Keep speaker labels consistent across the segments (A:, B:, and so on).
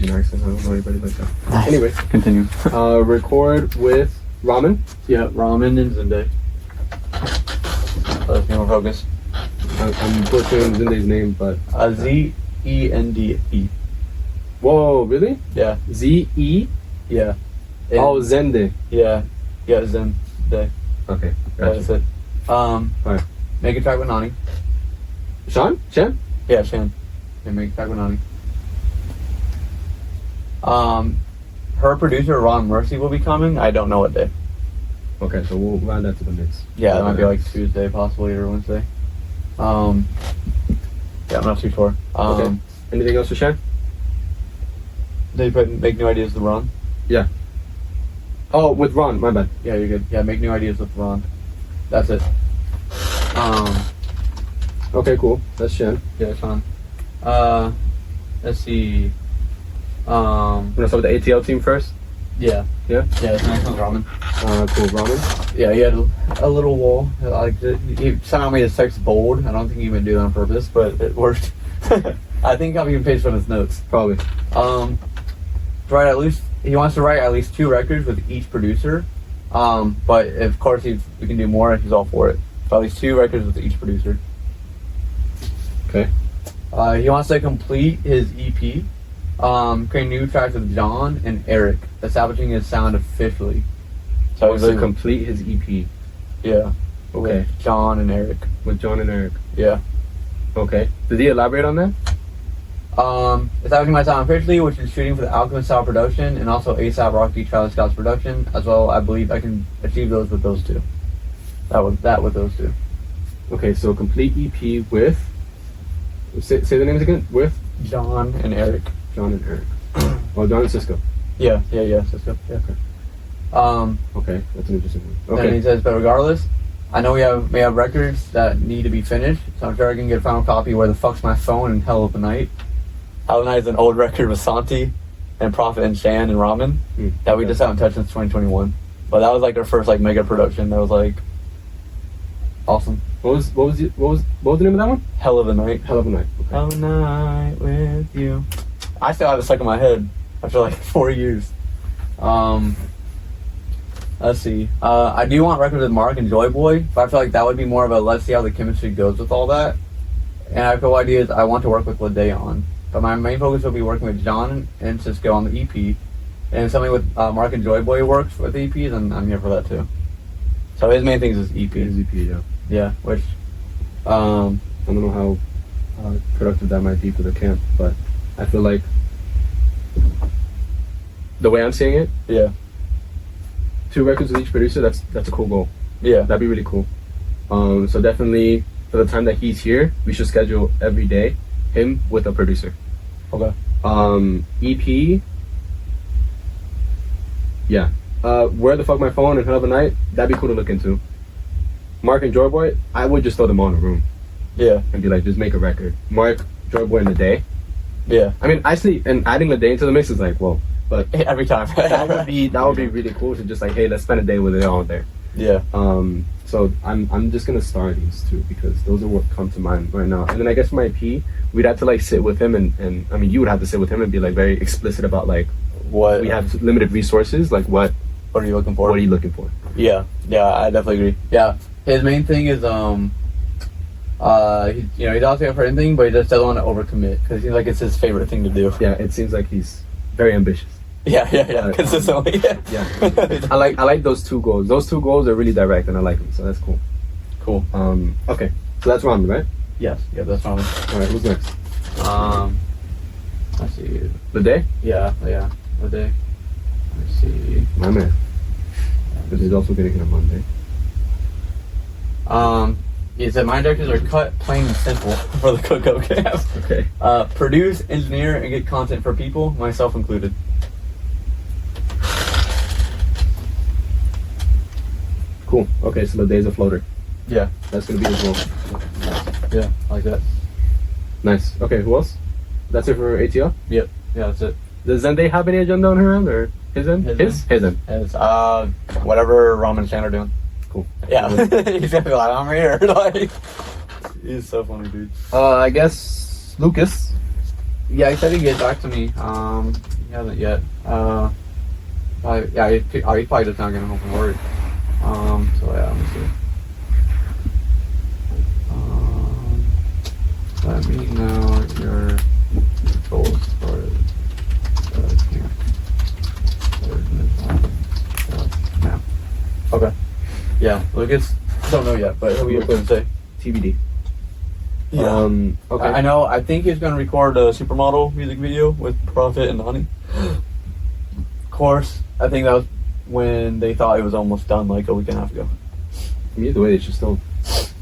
A: an accent. I don't know anybody like that.
B: Nice.
A: Anyway,
B: continue.
A: Record with Ramen.
B: Yeah, Ramen and Zende. Let's be more focused.
A: I'm butchering Zende's name, but
B: Z-E-N-D-E.
A: Whoa, really?
B: Yeah.
A: Z-E?
B: Yeah.
A: Oh, Zende.
B: Yeah. Yeah, Zende.
A: Okay,
B: That's
A: gotcha.
B: it.
A: Alright.
B: Make a track with Nani.
A: Sean? Shan?
B: Yeah, Shan. Yeah, make a track with Nani. Her producer Ron Mercy will be coming. I don't know what day.
A: Okay, so we'll add that to the mix.
B: Yeah, that might be like Tuesday, possibly, or Wednesday. Yeah, I'm not too sure.
A: Okay. Anything else to share?
B: They make new ideas with Ron.
A: Yeah. Oh, with Ron, my bad.
B: Yeah, you're good. Yeah, make new ideas with Ron. That's it.
A: Okay, cool. That's Shan.
B: Yeah, Sean. Let's see.
A: Wanna start with the ATL team first?
B: Yeah.
A: Yeah?
B: Yeah, this next one's Ramen.
A: Cool. Ramen?
B: Yeah, he had a little wall. He somehow made his text bold. I don't think he even do that on purpose, but it worked. I think I'll even paste from his notes.
A: Probably.
B: He wants to write at least 2 records with each producer. But of course, if we can do more, he's all for it. So at least 2 records with each producer.
A: Okay.
B: He wants to complete his EP, create new tracks with John and Eric, establishing his sound officially.
A: So he's to complete his EP.
B: Yeah.
A: Okay.
B: With John and Eric.
A: With John and Eric.
B: Yeah.
A: Okay. Did he elaborate on that?
B: Establishing my sound officially, which is shooting for the Alchemist style production and also ASAP Rocky Travis Scott's production, as well. I believe I can achieve those with those 2. That with those 2.
A: Okay, so complete EP with. Say the names again. With
B: John and Eric.
A: John and Eric. Oh, John and Cisco.
B: Yeah. Cisco. Yeah.
A: Okay. Okay, that's an interesting one.
B: Then
A: Okay.
B: he says, but regardless, I know we have records that need to be finished, so I'm sure I can get a final copy. Where the fuck's my phone and Hell of a Night. Hell of a Night is an old record with Santi and Prophet and Shan and Ramen that we just haven't touched since 2021. But that was like their first like mega production. That was like awesome.
A: What was the name of that one?
B: Hell of a Night.
A: Hell of a Night. Okay.
B: Hell of a Night with you. I still have it stuck in my head after like 4 years. Let's see. I do want records with Mark and Joy Boy, but I feel like that would be more of a let's see how the chemistry goes with all that. And I feel ideas I want to work with Lede on. But my main focus will be working with John and Cisco on the EP. And if something with Mark and Joy Boy works with the EP, then I'm here for that too. So his main thing is EP.
A: His EP, yeah.
B: Yeah, which
A: I don't know how productive that might be for the camp, but I feel like the way I'm seeing it,
B: yeah.
A: 2 records with each producer, that's a cool goal.
B: Yeah.
A: That'd be really cool. So definitely for the time that he's here, we should schedule every day him with a producer.
B: Okay.
A: EP, yeah. Where the Fuck My Phone and Hell of a Night, that'd be cool to look into. Mark and Joy Boy, I would just throw them all in a room.
B: Yeah.
A: And be like, just make a record. Mark, Joy Boy, and Lede.
B: Yeah.
A: I mean, actually, and adding Lede into the mix is like, whoa. But
B: every time.
A: that would be really cool to just like, hey, let's spend a day with it all there.
B: Yeah.
A: So I'm just gonna star these 2 because those are what come to mind right now. And then I guess for my EP, we'd have to like sit with him and I mean, you would have to sit with him and be like very explicit about like
B: what
A: we have limited resources. Like what
B: are you looking for?
A: What are you looking for?
B: Yeah. I definitely agree. Yeah. His main thing is he doesn't care for anything, but he just doesn't want to overcommit because he's like it's his favorite thing to do.
A: Yeah, it seems like he's very ambitious.
B: Yeah. Consistently.
A: Yeah. I like those 2 goals. Those 2 goals are really direct, and I like them. So that's cool.
B: Cool.
A: Okay. So that's Ramen, right?
B: Yes. Yeah, that's Ramen.
A: All right. Who's next?
B: Let's see.
A: Lede?
B: Yeah. Lede. Let's see.
A: My man. This is also getting in on Monday.
B: He said my objectives are cut, plain and simple for the Cookup Camp.
A: Okay.
B: Produce, engineer, and get content for people, myself included.
A: Cool. Okay, so Lede's a floater.
B: Yeah.
A: That's gonna be his role.
B: Yeah, I like that.
A: Nice. Okay, who else? That's it for ATL?
B: Yep. Yeah, that's it.
A: Does Zende have any agenda on her end or his end? His end.
B: It's whatever Ramen and Shan are doing.
A: Cool.
B: Yeah. He's gonna be like, I'm here. Like, he's so funny, dude.
A: I guess Lucas.
B: Yeah, he said he'd get back to me. He hasn't yet. He's probably just not getting home from work. So yeah, let me see. Let me know your goals for camp. Now. Okay. Yeah, Lucas, don't know yet, but he'll be able to say.
A: TBD.
B: Yeah.
A: Okay.
B: I know. I think he's gonna record a supermodel music video with Prophet and Nani. Of course, I think that was when they thought it was almost done, like a week and a half ago.
A: Either way, it's just still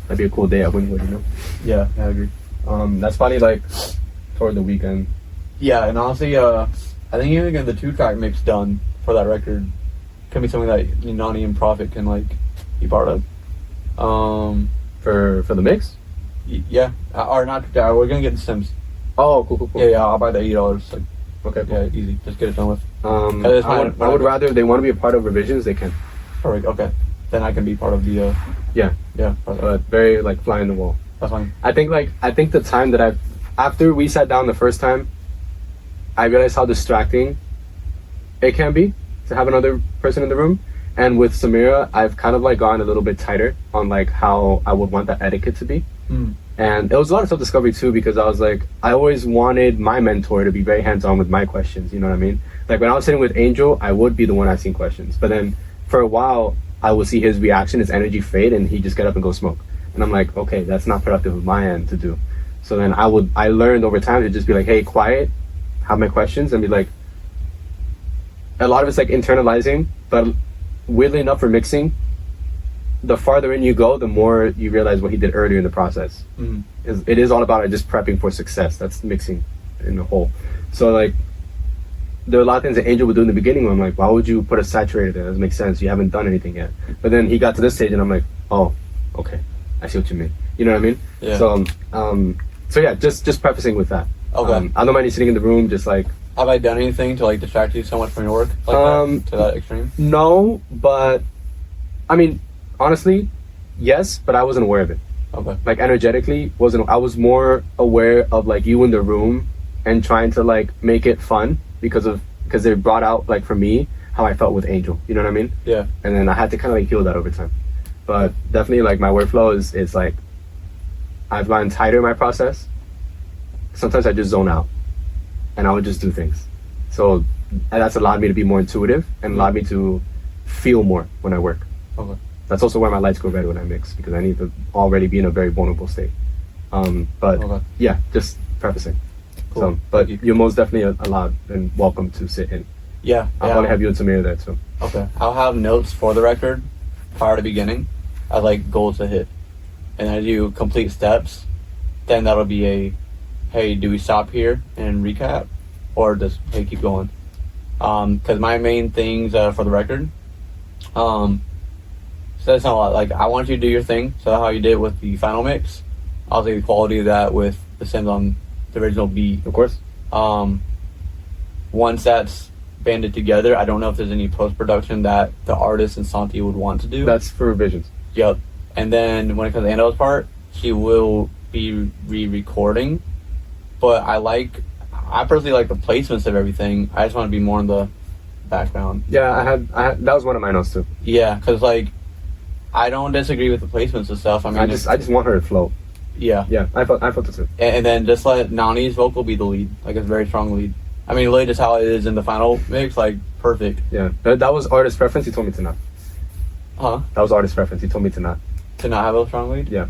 A: that'd be a cool day out when you know.
B: Yeah, I agree.
A: That's probably like toward the weekend.
B: Yeah, and honestly, I think even getting the 2-track mix done for that record can be something that Nani and Prophet can like be part of.
A: For the mix.
B: Yeah, or not. We're gonna get the stems.
A: Oh, cool.
B: Yeah, I'll buy the $80. Like,
A: Okay, cool.
B: yeah, easy. Just get it done with.
A: I would rather if they want to be a part of revisions, they can.
B: Perfect. Okay, then I can be part of the.
A: Yeah. But very like fly in the wall.
B: That's fine.
A: I think the time that after we sat down the first time, I realized how distracting it can be to have another person in the room. And with Samira, I've kind of like gone a little bit tighter on like how I would want that etiquette to be. And it was a lot of self-discovery too, because I was like, I always wanted my mentor to be very hands-on with my questions, you know what I mean? Like when I was sitting with Angel, I would be the one asking questions. But then for a while, I would see his reaction, his energy fade, and he'd just get up and go smoke. And I'm like, okay, that's not productive of my end to do. So then I learned over time to just be like, hey, quiet, have my questions, and be like, a lot of it's like internalizing, but weirdly enough for mixing, the farther in you go, the more you realize what he did earlier in the process. It is all about just prepping for success. That's mixing in the whole. So like, there are a lot of things that Angel would do in the beginning where I'm like, why would you put a saturator there? That doesn't make sense. You haven't done anything yet. But then he got to this stage and I'm like, oh, okay. I see what you mean. You know what I mean?
B: Yeah.
A: So yeah, just prefacing with that.
B: Okay.
A: I don't mind you sitting in the room, just like.
B: Have I done anything to like distract you so much from your work? Like to that extreme?
A: No, but I mean, honestly, yes, but I wasn't aware of it.
B: Okay.
A: Like energetically, I was more aware of like you in the room and trying to like make it fun because they brought out like for me how I felt with Angel. You know what I mean?
B: Yeah.
A: And then I had to kind of like heal that over time. But definitely like my workflow is like I've gotten tighter in my process. Sometimes I just zone out and I would just do things. So that's allowed me to be more intuitive and allowed me to feel more when I work.
B: Okay.
A: That's also why my lights go red when I mix, because I need to already be in a very vulnerable state. But
B: okay.
A: Yeah, just prefacing.
B: Cool.
A: So, but you're most definitely allowed and welcome to sit in.
B: Yeah.
A: I'll probably have you and Samir there too.
B: Okay. I'll have notes for the record prior to beginning. I like goals to hit. And as you complete steps, then that'll be a, hey, do we stop here and recap? Or just, hey, keep going. Because my main things for the record, so that's not a lot. Like, I want you to do your thing. So how you did with the final mix, I'll take the quality of that with the stems on the original beat.
A: Of course.
B: Once that's banded together, I don't know if there's any post-production that the artist and Santi would want to do.
A: That's for revisions.
B: Yep. And then when it comes to Ando's part, she will be re-recording. But I personally like the placements of everything. I just want to be more in the background.
A: Yeah, I had that was one of my notes too.
B: Yeah, because like, I don't disagree with the placements and stuff. I mean,
A: I just want her to flow.
B: Yeah.
A: Yeah, I felt the same.
B: And then just let Nani's vocal be the lead, like a very strong lead. I mean, really just how it is in the final mix, like perfect.
A: Yeah, that was artist preference. He told me to not.
B: Huh?
A: That was artist preference. He told me to not.
B: To not have a strong lead?
A: Yeah.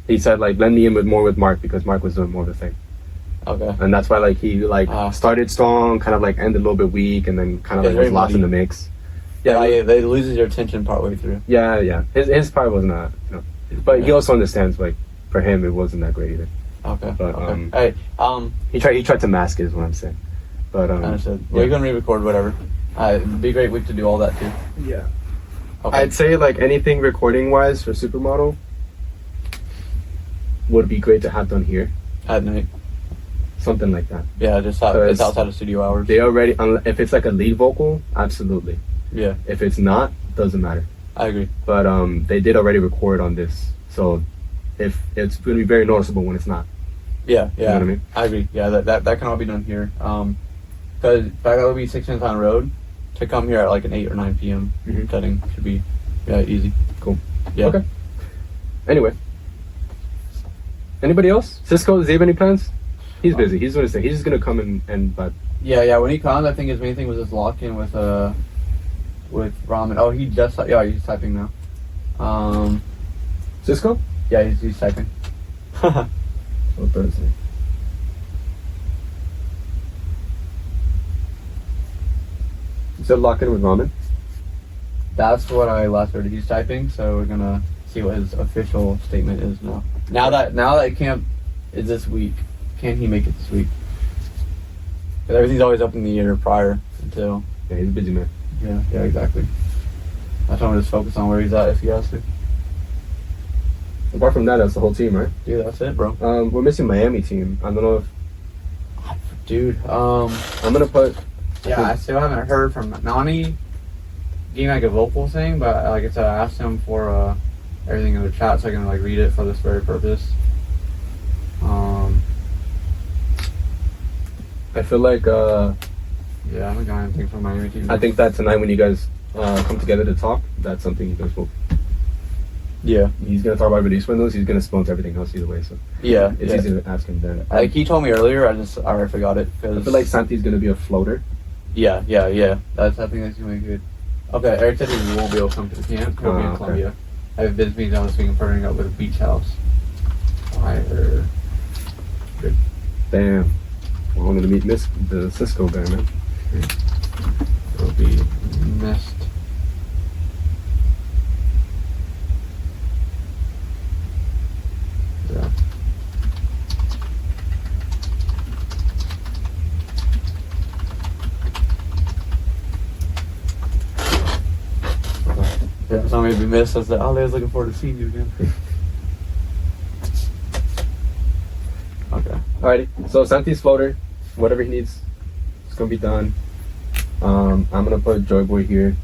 A: He said like let me in with Mark because Mark was doing more of the thing.
B: Okay.
A: And that's why like he started strong, kind of like ended a little bit weak, and then kind of like was lost in the mix.
B: Yeah, it loses your attention partway through.
A: Yeah. His part wasn't that, but he also understands like for him it wasn't that great either.
B: Okay.
A: But
B: okay.
A: He tried to mask it is what I'm saying. But
B: understood. We're gonna re-record whatever. It'd be a great week to do all that too.
A: Yeah.
B: Okay.
A: I'd say like anything recording wise for Supermodel would be great to have done here.
B: At night.
A: Something like that.
B: Yeah, just it's outside of studio hours.
A: They already, if it's like a lead vocal, absolutely.
B: Yeah.
A: If it's not, doesn't matter.
B: I agree.
A: But they did already record on this, so if it's going to be very noticeable when it's not.
B: Yeah.
A: You know what I mean?
B: I agree. Yeah, that can all be done here. Because because that would be 6 minutes on the road. To come here at like an 8 or 9 p.m. setting should be easy.
A: Cool.
B: Yeah.
A: Okay. Anyway. Anybody else? Cisco, does he have any plans? He's busy. He's gonna say he's just gonna come but
B: Yeah. When he comes, I think his main thing was just lock in with Ramen. Oh, he's typing now.
A: Cisco?
B: Yeah, he's typing.
A: So Thursday. You said lock in with Ramen?
B: That's what I last heard. He's typing, so we're gonna see what his official statement is now. Now that camp is this week, can he make it this week? Because everything's always up in the air prior until.
A: Yeah, he's a busy man.
B: Yeah, exactly. I told him to just focus on where he's at if he has to.
A: Apart from that, that's the whole team, right?
B: Dude, that's it, bro.
A: We're missing Miami team. I don't know if.
B: Dude,
A: I'm gonna put.
B: Yeah, I still haven't heard from Nani. Gave me like a vocal thing, but like I said, I asked him for everything in the chat so I can like read it for this very purpose.
A: I feel like
B: yeah, I haven't got anything from Miami team.
A: I think that tonight when you guys come together to talk, that's something you guys will.
B: Yeah,
A: he's gonna talk about release windows. He's gonna sponsor everything else either way. So
B: yeah,
A: it's easy to ask him then.
B: Like he told me earlier, I already forgot it.
A: I feel like Santi's gonna be a floater.
B: Yeah. I think that's gonna be good. Okay, Eric said he won't be able to come to the camp. He'll be in Columbia. I have business meetings on this week and partnering up with a beach house. Fire. Good.
A: Damn. I wanted to meet the Cisco guy, man.
B: It'll be missed. Yeah. Yeah, somebody will be missed. I said, I was looking forward to seeing you again. Okay.
A: Alrighty. So Santi's floater, whatever he needs, it's gonna be done. I'm gonna put Joy Boy here.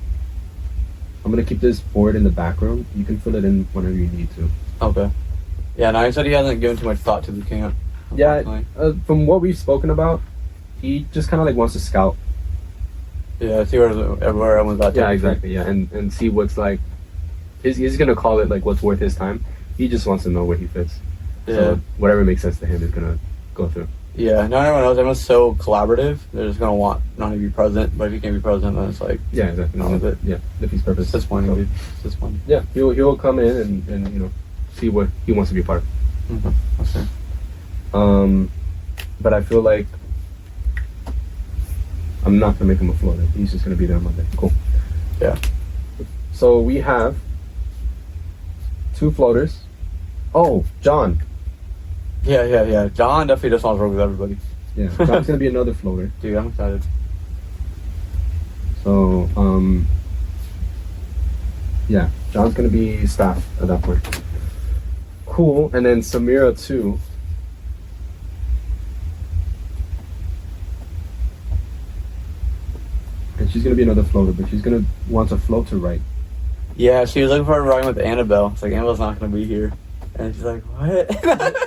A: I'm gonna keep this board in the background. You can fill it in whenever you need to.
B: Okay. Yeah, no, he said he hasn't given too much thought to the camp.
A: Yeah, from what we've spoken about, he just kind of like wants to scout.
B: Yeah, see where everyone's at.
A: Yeah, exactly. Yeah, and see what's like. He's gonna call it like what's worth his time. He just wants to know where he fits.
B: Yeah.
A: So whatever makes sense to him is gonna go through.
B: Yeah, no, everyone knows. Everyone's so collaborative. They're just gonna want not to be present, but if you can't be present, then it's like
A: yeah, exactly. Yeah, if he's purpose.
B: It's disappointing, dude. It's disappointing.
A: Yeah, he'll come in and see what he wants to be a part of.
B: Mm-hmm. Okay.
A: But I feel like I'm not gonna make him a floater. He's just gonna be there on Monday. Cool.
B: Yeah.
A: So we have 2 floaters. Oh, John.
B: Yeah. John definitely just wants to work with everybody.
A: Yeah, John's gonna be another floater.
B: Dude, I'm excited.
A: So, yeah, John's gonna be staff at that point. Cool, and then Samira too. And she's gonna be another floater, but she's gonna want a floater right.
B: Yeah, she was looking for a ride with Annabelle. It's like, Annabelle's not gonna be here. And she's like, what?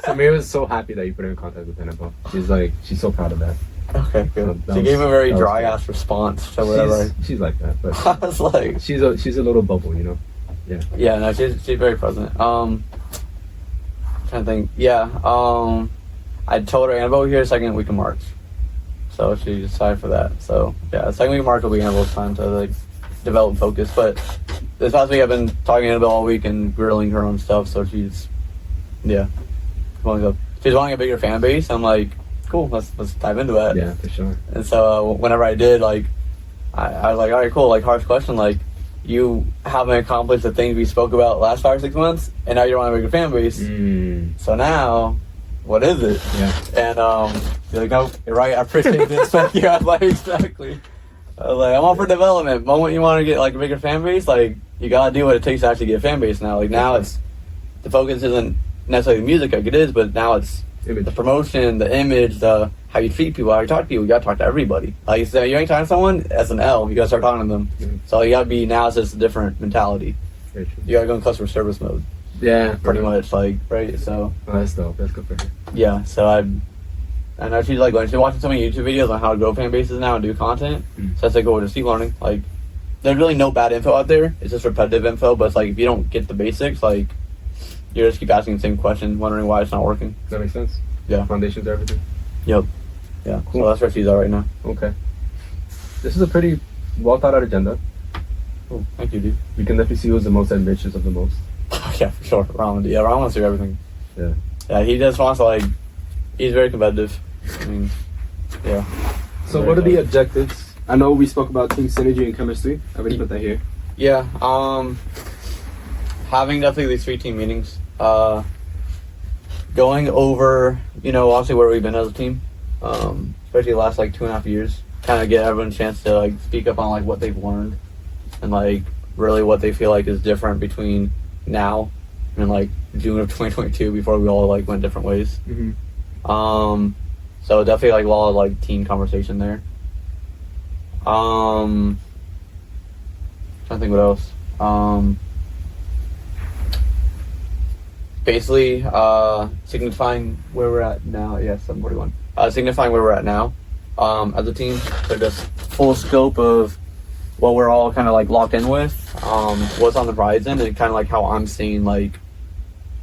A: Samira was so happy that you put her in contact with Annabelle. She's so proud of that.
B: Okay, good.
A: So
B: she gave a very dry ass response to whatever.
A: She's like that, but
B: I was like,
A: she's a little bubble, you know. Yeah.
B: Yeah, no, she's very present. Trying to think. Yeah. I told her Annabelle will be here second week of March, so she decided for that. So yeah, second week of March will be Annabelle's time to like develop and focus. But this past week I've been talking to Annabelle all week and grilling her on stuff. So she's she's wanting a bigger fan base. I'm like, cool, let's dive into that.
A: Yeah, for sure.
B: And so whenever I did, like, I was like, all right, cool. Like, harsh question, like, you haven't accomplished the things we spoke about last 5 or 6 months, and now you want a bigger fan base. So now, what is it?
A: Yeah.
B: And you're like, no, you're right. I appreciate this. Thank you. I was like, exactly. I was like, I'm all for development. Moment you want to get like a bigger fan base, like, you gotta do what it takes to actually get a fan base now. Like, now it's the focus isn't necessarily the music like it is, but now it's
A: image.
B: The promotion, the image, the how you treat people, how you talk to people. You gotta talk to everybody. Like you said, you ain't talking to someone, that's an L. You gotta start talking to them.
A: Mm-hmm.
B: So you gotta be, now it's just a different mentality.
A: Very true.
B: You gotta go in customer service mode.
A: Yeah,
B: Pretty much, like, right? So
A: oh, that's dope. That's good for her.
B: yeah, so I know she's like she's watching so many YouTube videos on how to grow fan bases now and do content. So that's like, just keep learning. Like, there's really no bad info out there. It's just repetitive info. But it's like, if you don't get the basics, like, you just keep asking the same question, wondering why it's not working.
A: Does that make sense?
B: Yeah.
A: Foundations, everything.
B: Yep. Yeah.
A: Cool.
B: So that's where she's at right now.
A: Okay. This is a pretty well thought out agenda.
B: Cool. Thank you, dude.
A: We can definitely see who's the most ambitious of the most.
B: Yeah, for sure. Ron wants to do everything.
A: Yeah.
B: Yeah, he just wants to, like, he's very competitive. I mean, yeah.
A: So what are the objectives? I know we spoke about team synergy and chemistry. I already put that here.
B: Yeah, having definitely these 3 team meetings, going over, obviously where we've been as a team, especially the last, like, 2.5 years, kind of get everyone a chance to, like, speak up on, like, what they've learned and, like, really what they feel like is different between now and, like, June of 2022 before we all, like, went different ways. So definitely, like, a lot of, like, team conversation there. Trying to think what else. Basically, signifying where we're at now. Yeah, 7:41. Signifying where we're at now as a team. So just full scope of what we're all kind of like locked in with, what's on the horizon, and kind of like how I'm seeing like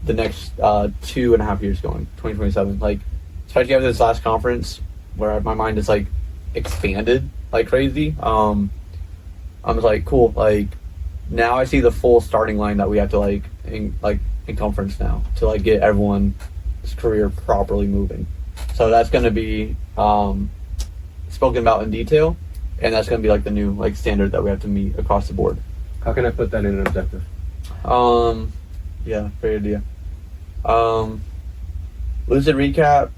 B: the next 2.5 years going, 2027. Like, especially after this last conference where my mind is like expanded like crazy. I'm just like, cool. Like, now I see the full starting line that we have to like in conference now to like get everyone's career properly moving. So that's going to be spoken about in detail, and that's going to be like the new like standard that we have to meet across the board.
A: How can I put that in an objective?
B: Yeah, great idea. Lucid recap,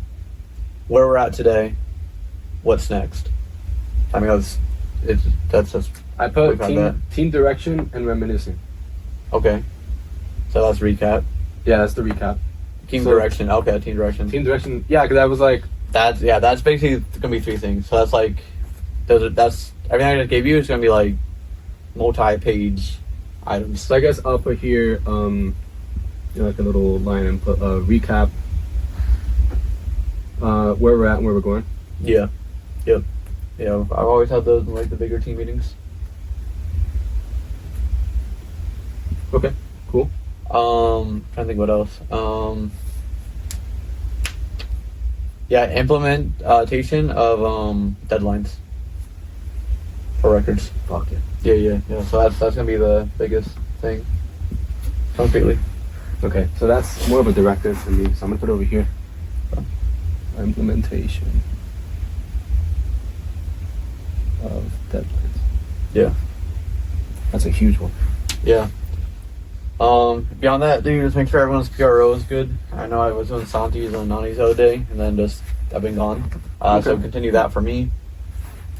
B: where we're at today, what's next. I mean, that's just.
A: I put team direction and reminiscing.
B: Okay, so that's recap.
A: Yeah, that's the recap.
B: Team direction. Okay, team direction.
A: Team direction. Yeah, because I was like,
B: that's basically gonna be 3 things. So that's like, that's everything I just gave you is gonna be like multi-page items.
A: So I guess I'll put here, like a little line and put recap, where we're at and where we're going.
B: Yeah. Yep. Yeah, I've always had those in like the bigger team meetings.
A: Okay, cool.
B: Trying to think what else. Yeah, implementation of deadlines for records.
A: Fuck it.
B: Yeah. So that's gonna be the biggest thing. Completely.
A: Okay, so that's more of a directive for me. So I'm gonna put it over here. Implementation of deadlines.
B: Yeah.
A: That's a huge one.
B: Yeah. Beyond that, dude, just make sure everyone's PRO is good. I know I was doing Santi's and Nani's the other day, and then I've been gone. So continue that for me.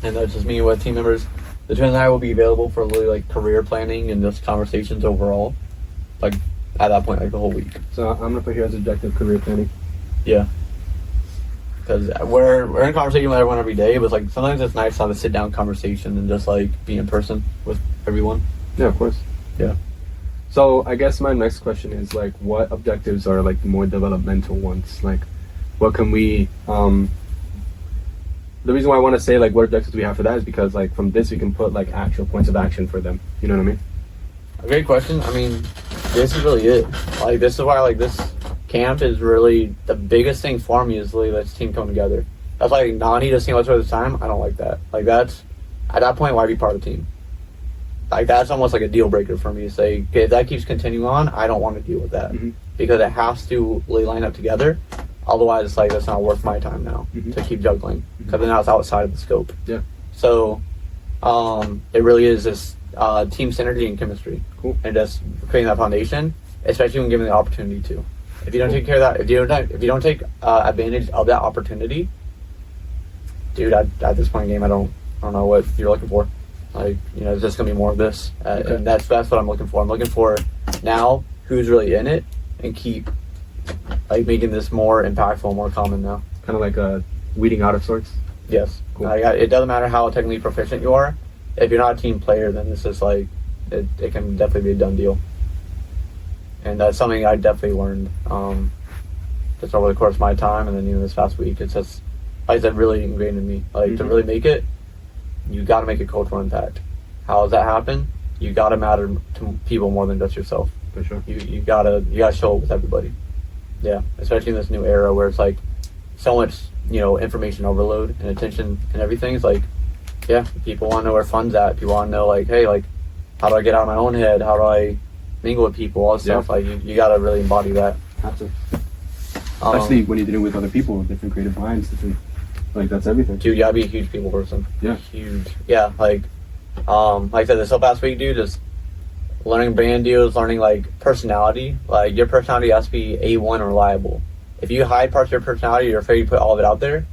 B: And that's just me with team members. The twins and I will be available for really like career planning and just conversations overall. Like at that point, like the whole week.
A: So I'm gonna put here as objective career planning.
B: Yeah. Because we're in conversation with everyone every day, but it's like sometimes it's nice to have a sit down conversation and just like be in person with everyone.
A: Yeah, of course.
B: Yeah.
A: So I guess my next question is like, what objectives are like the more developmental ones? Like, what can we? The reason why I want to say like what objectives do we have for that is because like from this we can put like actual points of action for them. You know what I mean?
B: A great question. I mean, this is really it. Like this is why like this camp is really the biggest thing for me is really this team come together. That's like Nani just seeing much of the time. I don't like that. Like that's at that point why be part of the team. Like that's almost like a deal breaker for me to say, okay, if that keeps continuing on, I don't want to deal with that because it has to really line up together. Otherwise, it's like that's not worth my time now to keep juggling because then that's outside of the scope.
A: Yeah.
B: So, it really is this team synergy and chemistry, and just creating that foundation, especially when given the opportunity to. If you don't take care of that, if you don't take advantage of that opportunity, dude, at this point in the game, I don't know what you're looking for. Like, it's just gonna be more of this, and that's what I'm looking for. I'm looking for now who's really in it and keep like making this more impactful, more common now.
A: Kind of like a weeding out of sorts.
B: Yes.
A: Cool.
B: It doesn't matter how technically proficient you are. If you're not a team player, then it's just like it can definitely be a done deal. And that's something I definitely learned just over the course of my time, and then this past week, it's just like I said, really ingrained in me. Like to really make it, you got to make a cultural impact. How does that happen? You got to matter to people more than just yourself.
A: For sure.
B: You gotta show it with everybody. Yeah, especially in this new era where it's like so much, information overload and attention and everything. It's like, yeah, people want to know where fun's at. People want to know, like, hey, like, how do I get out of my own head? How do I mingle with people? All this stuff. Like, you gotta really embody that.
A: Have to. Especially when you're dealing with other people, different creative minds, like, that's everything.
B: Dude, you gotta be a huge people person.
A: Yeah.
B: Huge. Yeah, like I said, this whole past week, dude, just learning brand deals, learning, like, personality. Like, your personality has to be A1 and reliable. If you hide parts of your personality, you're afraid to put all of it out there,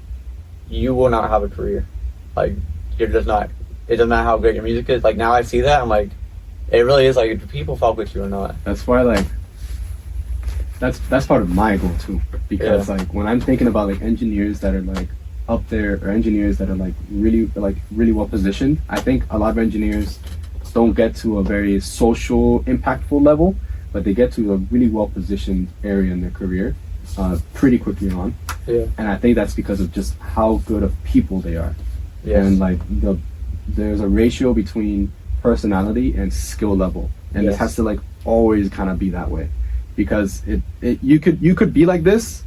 B: you will not have a career. Like, you're just not. It doesn't matter how great your music is. Like, now I see that, I'm like, it really is, like, do people fuck with you or not?
A: That's why, like, that's part of my goal, too. Because, like, when I'm thinking about, like, engineers that are, like, up there, or engineers that are, like, really well positioned, I think a lot of engineers don't get to a very social, impactful level, but they get to a really well-positioned area in their career pretty quickly on.
B: Yeah.
A: And I think that's because of just how good of people they are.
B: Yes.
A: And, like, there's a ratio between personality and skill level. And it has to, like, always kind of be that way. Because you could be like this,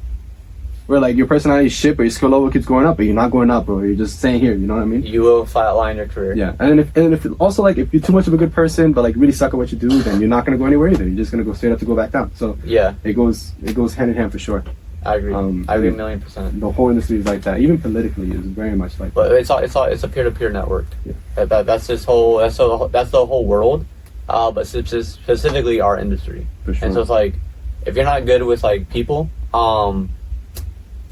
A: where, like, your personality is shit, but your skill level keeps going up, but you're not going up, or you're just staying here. You know what I mean?
B: You will flatline your career.
A: Yeah, and if also, like, if you're too much of a good person, but, like, really suck at what you do, then you're not gonna go anywhere either. You're just gonna go straight up to go back down. So
B: yeah,
A: it goes hand in hand for sure.
B: I agree. I agree 1,000,000%.
A: The whole industry is like that. Even politically, is very much like
B: but
A: that.
B: It's a peer-to-peer network.
A: Yeah.
B: That's the whole world. But specifically our industry.
A: For sure.
B: And so it's like, if you're not good with, like, people,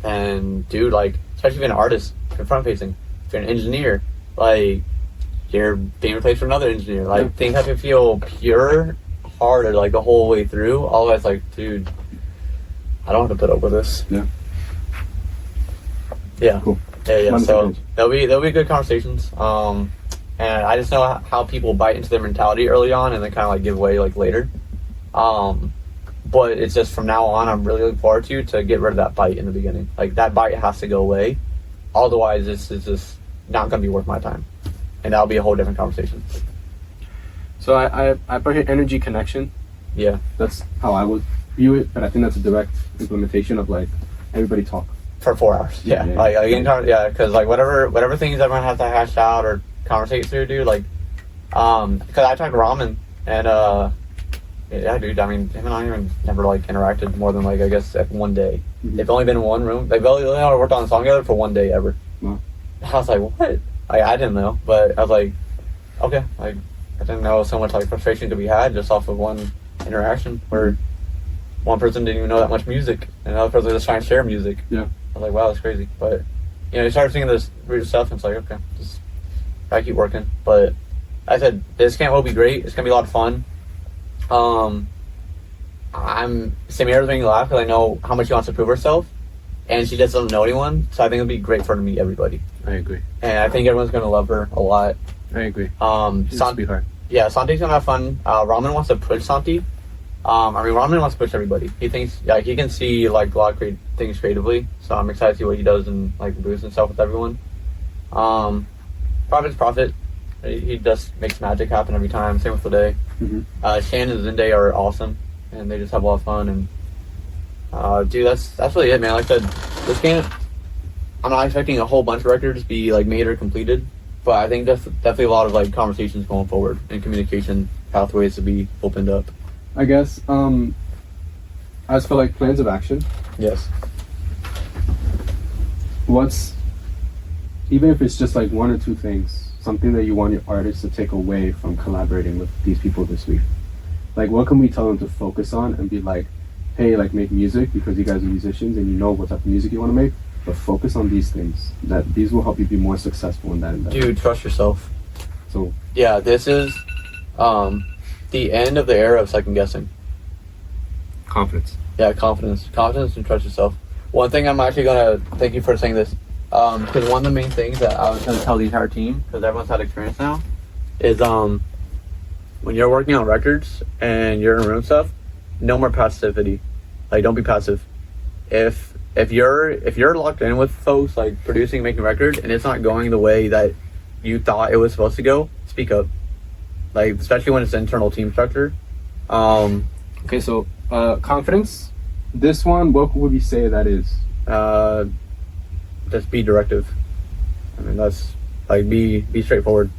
B: and dude, like, especially if you're an artist, if you're front facing, if you're an engineer, like, you're being replaced for another engineer. Like, things have to feel pure, hard, like, the whole way through. Otherwise, like, dude, I don't have to put up with this.
A: Yeah.
B: Yeah.
A: Cool.
B: Yeah. So there'll be good conversations. And I just know how people bite into their mentality early on and then kind of, like, give way, like, later. But it's just from now on, I'm really looking forward to get rid of that bite in the beginning. Like, that bite has to go away. Otherwise, this is just not going to be worth my time. And that'll be a whole different conversation.
A: So I put here energy connection.
B: Yeah.
A: That's how I would view it, but I think that's a direct implementation of, like, everybody talk.
B: For 4 hours. Yeah. Because, like, whatever things everyone has to hash out or conversate through, dude, like, because I talked to Ramen, and, yeah, dude, I mean, him and I even never, like, interacted more than, like, I guess, like, one day.
A: Mm-hmm.
B: They've only been in one room. They've only worked on a song together for one day ever.
A: Wow.
B: I was like, what? I didn't know, but I was like, okay. Like, I didn't know so much, like, frustration to be had just off of one interaction where one person didn't even know that much music and another person was just trying to share music.
A: Yeah.
B: I was like, wow, that's crazy. But, you start thinking this weird stuff and it's like, okay, just gotta keep working. But like I said, this camp will be great. It's gonna be a lot of fun. Samira's making me laugh because I know how much she wants to prove herself, and she just doesn't know anyone. So I think it'll be great for her to meet everybody.
A: I agree.
B: And I think everyone's gonna love her a lot.
A: I agree.
B: She's a
A: sweetheart.
B: Yeah, Santi's gonna have fun. Ramen wants to push Santi. Ramen wants to push everybody. He thinks, he can see, like, a lot of things creatively. So I'm excited to see what he does in, like, the booths and stuff with everyone. Prophet's Prophet. He just makes magic happen every time. Same with Today.
A: Mm-hmm.
B: Shan and Zende are awesome, and they just have a lot of fun. And dude, that's really it, man. Like I said, this camp, I'm not expecting a whole bunch of records to be, like, made or completed, but I think that's definitely a lot of, like, conversations going forward and communication pathways to be opened up.
A: I guess as for, like, plans of action,
B: Yes.
A: even if it's just, like, one or two things, something that you want your artists to take away from collaborating with these people this week. Like, what can we tell them to focus on and be like, hey, like, make music because you guys are musicians and you know what type of music you want to make, but focus on these things. That these will help you be more successful in that endeavor.
B: Dude, trust yourself.
A: So
B: yeah, this is the end of the era of second guessing.
A: confidence.
B: Yeah, confidence and trust yourself. One thing I'm actually gonna thank you for saying this, because one of the main things that I was gonna tell the entire team, because everyone's had experience now, is when you're working on records and you're in room stuff, no more passivity. Like, don't be passive. If if you're locked in with folks like producing, making records, and it's not going the way that you thought it was supposed to go, speak up. Like, especially when it's internal team structure.
A: Okay, so confidence. This one, what would you say that is?
B: Just be directive. I mean, that's like be straightforward,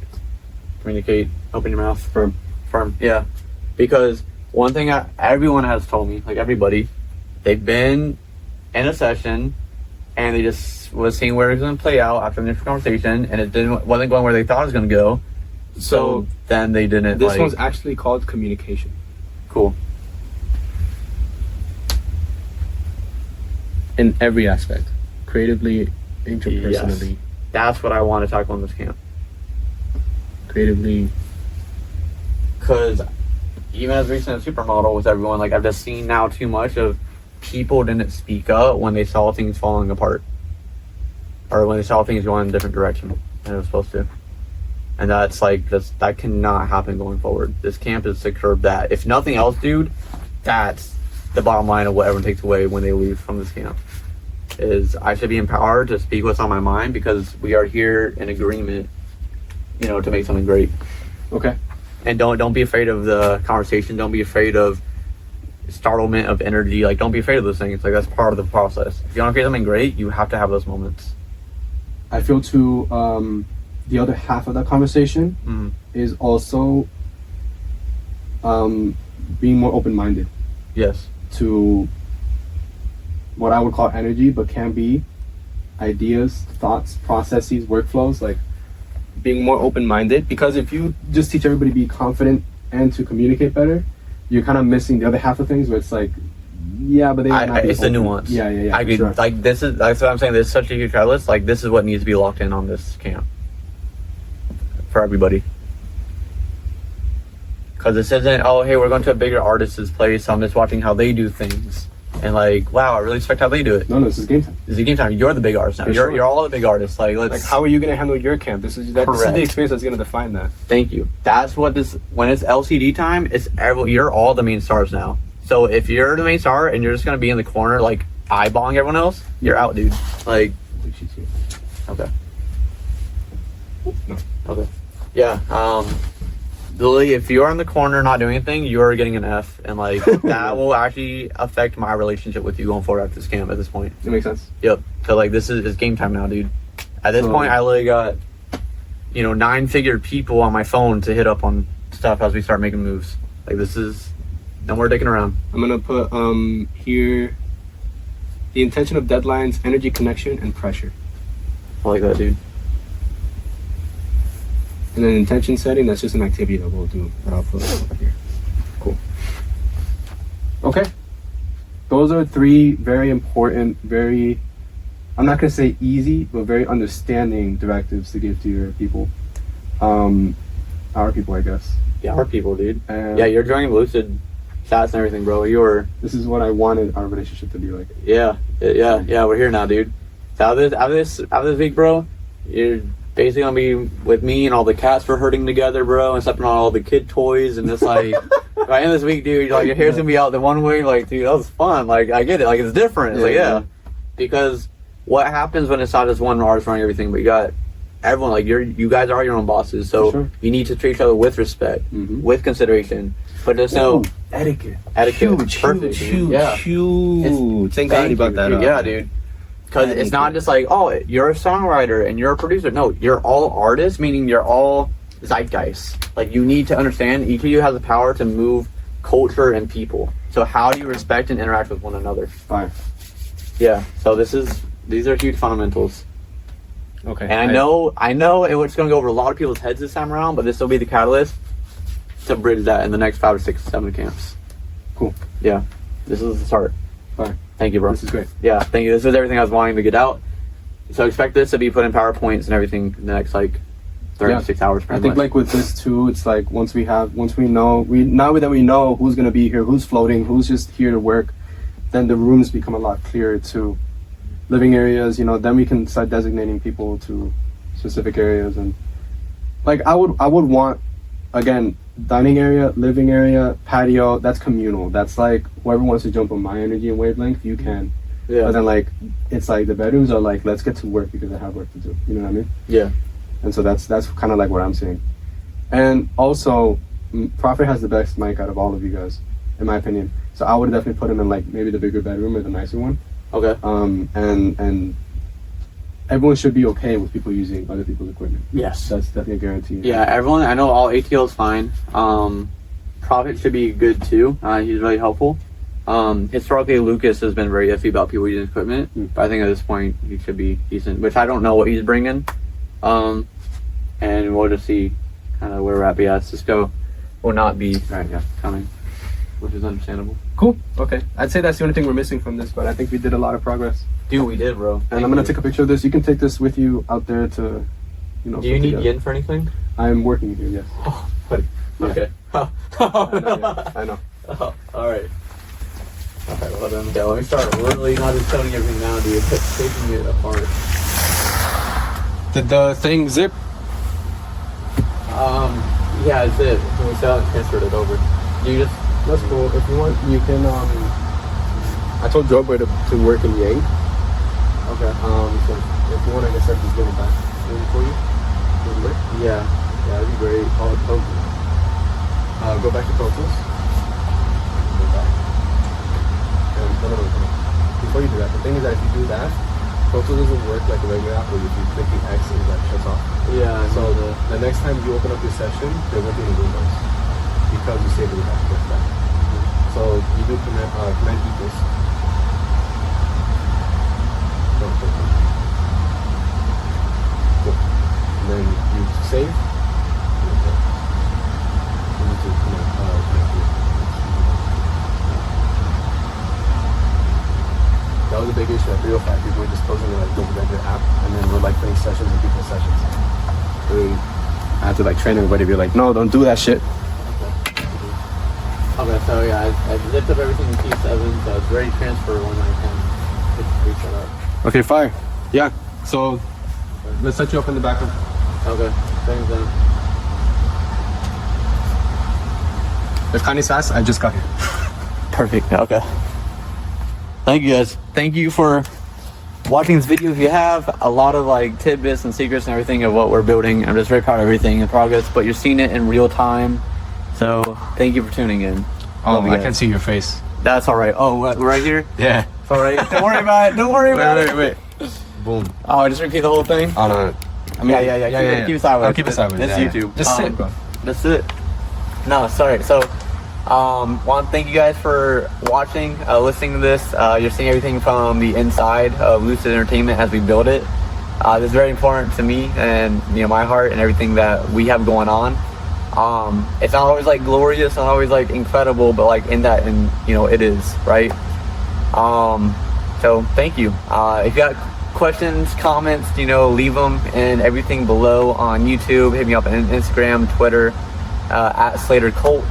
B: communicate, open your mouth, firm. Yeah, because one thing everyone has told me, like everybody, they've been in a session and they just was seeing where it was going to play out after the initial conversation, and it wasn't going where they thought it was going to go. So then they didn't.
A: This one's actually called communication.
B: Cool.
A: In every aspect, creatively, interpersonally.
B: Yes. That's what I want to tackle in this camp.
A: Creatively.
B: Because even as recent a supermodel with everyone, like I've just seen now too much of people didn't speak up when they saw things falling apart, or when they saw things going in a different direction than it was supposed to. And that's like that cannot happen going forward. This camp is to curb that. If nothing else, dude, that's the bottom line of what everyone takes away when they leave from this camp. Is I should be empowered to speak what's on my mind, because we are here in agreement, to make something great.
A: Okay.
B: And don't be afraid of the conversation. Don't be afraid of startlement of energy. Like, don't be afraid of those things. Like, that's part of the process. If you want to create something great, you have to have those moments.
A: I feel too. The other half of that conversation is also being more open-minded.
B: Yes.
A: To what I would call energy, but can be ideas, thoughts, processes, workflows, like being more open-minded. Because if you just teach everybody to be confident and to communicate better, you're kind of missing the other half of things where it's like, yeah, but
B: it's the nuance.
A: Yeah.
B: I agree.
A: Sure.
B: Like, that's what I'm saying. There's such a huge catalyst. Like, this is what needs to be locked in on this camp for everybody. Because this isn't, oh, hey, we're going to a bigger artist's place, so I'm just watching how they do things. And like, wow, I really respect how they do it.
A: No, this is game time.
B: This is game time. You're the big artist now. You're all the big artists. Like,
A: how are you going to handle your camp? This is the experience that's going to define that.
B: Thank you. That's what when it's LCD time, you're all the main stars now. So if you're the main star and you're just going to be in the corner, like, eyeballing everyone else, you're out, dude. Like, okay.
A: No.
B: Okay. Yeah. Lily, if you're in the corner not doing anything, you're getting an F, and like that will actually affect my relationship with you going forward after this camp. At this point,
A: it makes sense.
B: Yep. So like, this is game time now, dude. At this point, I literally got 9-figure people on my phone to hit up on stuff as we start making moves. Like, this is no more dicking around.
A: I'm gonna put here the intention of deadlines, energy, connection, and pressure.
B: I like that, dude.
A: And then intention setting, that's just an activity that we'll do that I'll put over here. Cool. Okay. Those are 3 very important, I'm not going to say easy, but very understanding directives to give to your people. Our people, I guess.
B: Yeah, our people, dude.
A: And
B: yeah, you're joining Lucid chats and everything, bro.
A: This is what I wanted our relationship to be like.
B: Yeah, we're here now, dude. So out of this week, bro, you're basically gonna be with me, and all the cats were herding together, bro, and stepping on all the kid toys, and just like right in this week, dude, like your hair's gonna be out the one way, like, dude, that was fun. Like, I get it, like, it's different. It's yeah. Because what happens when it's not just one artist running everything, but you got everyone, like, you guys are your own bosses, so you need to treat each other with respect, with consideration, but there's no
A: etiquette.
B: Huge.
A: Thank God you brought that up.
B: Yeah, dude. Because it's not just like, oh, you're a songwriter and you're a producer. No, you're all artists, meaning you're all zeitgeist. Like, you need to understand each of you has the power to move culture and people. So how do you respect and interact with one another?
A: Fine.
B: Yeah. So these are huge fundamentals.
A: Okay.
B: And I know it's going to go over a lot of people's heads this time around, but this will be the catalyst to bridge that in the next 5 or 6, 7 camps.
A: Cool.
B: Yeah. This is the start.
A: Fine.
B: Thank you, bro.
A: This is great.
B: Yeah, thank you. This is everything I was wanting to get out. So expect this to be put in PowerPoints and everything in the next, like, 36 hours.
A: I think, like, with this too, it's like once we know who's going to be here, who's floating, who's just here to work, then the rooms become a lot clearer too. Living areas, then we can start designating people to specific areas. And like, I would want, again, dining area, living area, patio, that's communal. That's like, whoever wants to jump on my energy and wavelength, you can.
B: Yeah.
A: But then like it's like the bedrooms are like, let's get to work because I have work to do. You know what I mean?
B: Yeah.
A: And so that's kind of like what I'm saying. And also, Prophet has the best mic out of all of you guys, in my opinion. So I would definitely put him in like maybe the bigger bedroom or the nicer one.
B: Okay.
A: And everyone should be okay with people using other people's equipment.
B: Yes.
A: That's definitely a guarantee.
B: Yeah, everyone, I know all ATL is fine. Prophet should be good too. He's really helpful. Historically, Lucas has been very iffy about people using equipment, but I think at this point he should be decent, which I don't know what he's bringing. And we'll just see kind of where we're at. But yeah, Cisco will not be coming, which is understandable.
A: Cool. Okay. I'd say that's the only thing we're missing from this, but I think we did a lot of progress.
B: Dude, we did, bro.
A: And I'm going to take a picture of this. You can take this with you out there to, you know.
B: Do you need yin for anything?
A: I'm working here, yes.
B: Oh, buddy.
A: Yeah.
B: Okay.
A: I know.
B: Oh, all right. Okay, well then, yeah, let me start really not just cutting everything down, dude, but taking it apart.
A: Did the thing zip?
B: Yeah, it's it. When we sell it, transferred it over. You just...
A: That's cool. If you want, you can, I told Joe Boy to work in Yang.
B: Okay.
A: So if you want, I guess I can get it back for you.
B: Yeah. Yeah, that'd be great.
A: Go back to Pro Tools. Go back. And no. Before you do that, the thing is that if you do that, Pro Tools doesn't work like a regular app where if you click the X and that shuts off.
B: Yeah.
A: So the next time you open up your session, they're working in Windows because you saved it back. So you do command E this. Cool. And then you save. You need to connect it. That was a big issue at 305. People were just closing the regular app, and then we're like putting sessions in people's sessions. I had to like train everybody to be like, no, don't do that shit.
B: Okay, so yeah, I zipped up everything in P7, so it's ready to transfer when I can get reset up.
A: Okay, fire. Yeah. So let's set you up in the back room.
B: Okay, thanks then.
A: If Connie's fast, I just got here.
B: Perfect. Okay. Thank you guys. Thank you for watching this video. If you have a lot of like tidbits and secrets and everything of what we're building, I'm just very proud of everything in progress, but you're seeing it in real time. So thank you for tuning in.
A: Oh, I can't see your face.
B: That's all right. Oh, what, right here?
A: Yeah.
B: It's all right. Don't worry about it. Don't worry about it.
A: Wait. Boom.
B: Oh, just repeat the whole thing?
A: Oh, no.
B: I mean, yeah. Keep it sideways.
A: I'll keep it sideways.
B: It's YouTube.
A: Just sit, bro.
B: That's it. No, sorry. So, want to thank you guys for watching, listening to this. You're seeing everything from the inside of Lucid Entertainment as we build it. This is very important to me and my heart and everything that we have going on. It's not always like glorious, not always like incredible, but like in that, and it is, right? So thank you. If you got questions, comments, leave them and everything below on YouTube. Hit me up on Instagram, Twitter, at Slater Colt.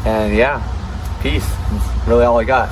B: And yeah, peace. That's really all I got.